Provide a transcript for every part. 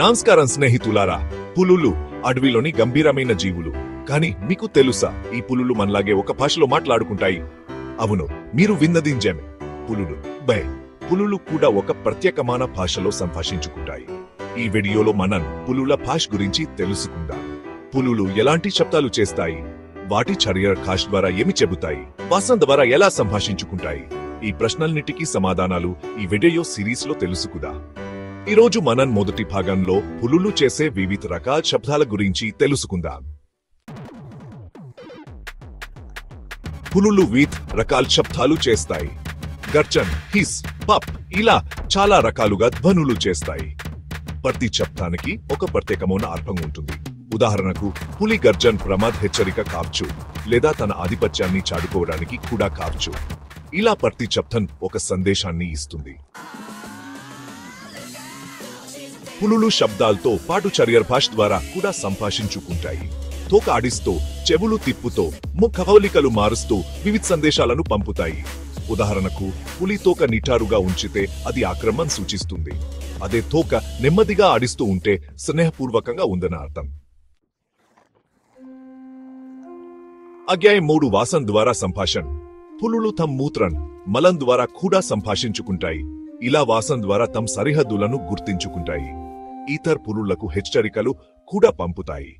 నమస్కారం స్నేహితులారా. పులులు అడవిలోని గంభీరమైన జీవులు. కానీ మీకు తెలుసా, ఈ పులులు మనలాగే ఒక భాషలో మాట్లాడుకుంటాయి? అవును, మీరు విన్నది నిజమే. పులులు కూడా ఒక ప్రత్యేకమైన భాషలో సంభాషించుకుంటాయి. ఈ వీడియోలో మనం పులుల భాష గురించి తెలుసుకుందాం. పులులు ఎలాంటి శబ్దాలు చేస్తాయి, వాటి శరీర భాష ద్వారా ఏమి చెబుతాయి, వాసన ద్వారా ఎలా సంభాషించుకుంటాయి, ఈ ప్రశ్నలన్నిటికీ సమాధానాలు ఈ వీడియో సిరీస్ లో తెలుసుకుందాం. ఈ రోజు మనం మొదటి భాగంలో పులులు చేసే వివిధ రకాల శబ్దాల గురించి తెలుసుకుందాం. పులులు వివిధ రకాల శబ్దాలు చేస్తాయి. గర్జన్, హిస్, పప్ ఇలా చాలా రకాలుగా ధ్వనులు చేస్తాయి. ప్రతి శబ్దానికి ఒక ప్రత్యేకమైన అర్థం ఉంటుంది. ఉదాహరణకు, పులి గర్జన్ ప్రమాద హెచ్చరిక కావచ్చు, లేదా తన ఆధిపత్యాన్ని చాటుకోవడానికి కూడా కావచ్చు. ఇలా ప్రతి శబ్దం ఒక సందేశాన్ని ఇస్తుంది. పులులు శబ్దాలతో పాటు శరీర భాష ద్వారా కూడా సంభాషించుకుంటాయి. తోక ఆడిస్తూ, చెవులు తిప్పుతూ, ముఖ కవళికలు మారుస్తూ వివిధ సందేశాలను పంపుతాయి. ఉదాహరణకు, పులి తోక నిటారుగా ఉంచితే అది ఆక్రమణ సూచిస్తుంది. అదే తోక నెమ్మదిగా ఆడిస్తూ ఉంటే స్నేహపూర్వకంగా ఉందన్న అర్థం. అధ్యాయం 3 వాసన ద్వారా సంభాషణ. పులులు తమ మూత్రం, మలం ద్వారా కూడా సంభాషించుకుంటాయి. ఇలా వాసన ద్వారా తమ సరిహద్దులను గుర్తించుకుంటాయి. ఇతర పులులకు హెచ్చరికలు కూడా పంపుతాయి.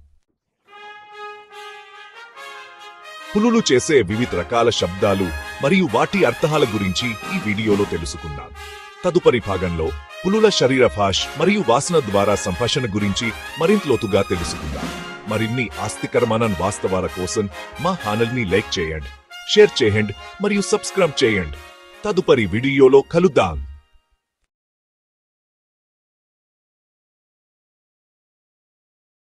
పులులు చేసే వివిధ రకాల శబ్దాలు మరియు వాటి అర్థాల గురించి ఈ వీడియోలో తెలుసుకున్నాం. తదుపరి భాగంలో పులుల శరీర భాష మరియు వాసన ద్వారా సంభాషణ గురించి మరింత లోతుగా తెలుసుకుందాం. మరిన్ని ఆసక్తికరమైన వాస్తవాల కోసం మా ఛానల్ని లైక్ చేయండి, షేర్ చేయండి మరియు సబ్స్క్రైబ్ చేయండి. తదుపరి వీడియోలో కలుద్దాం.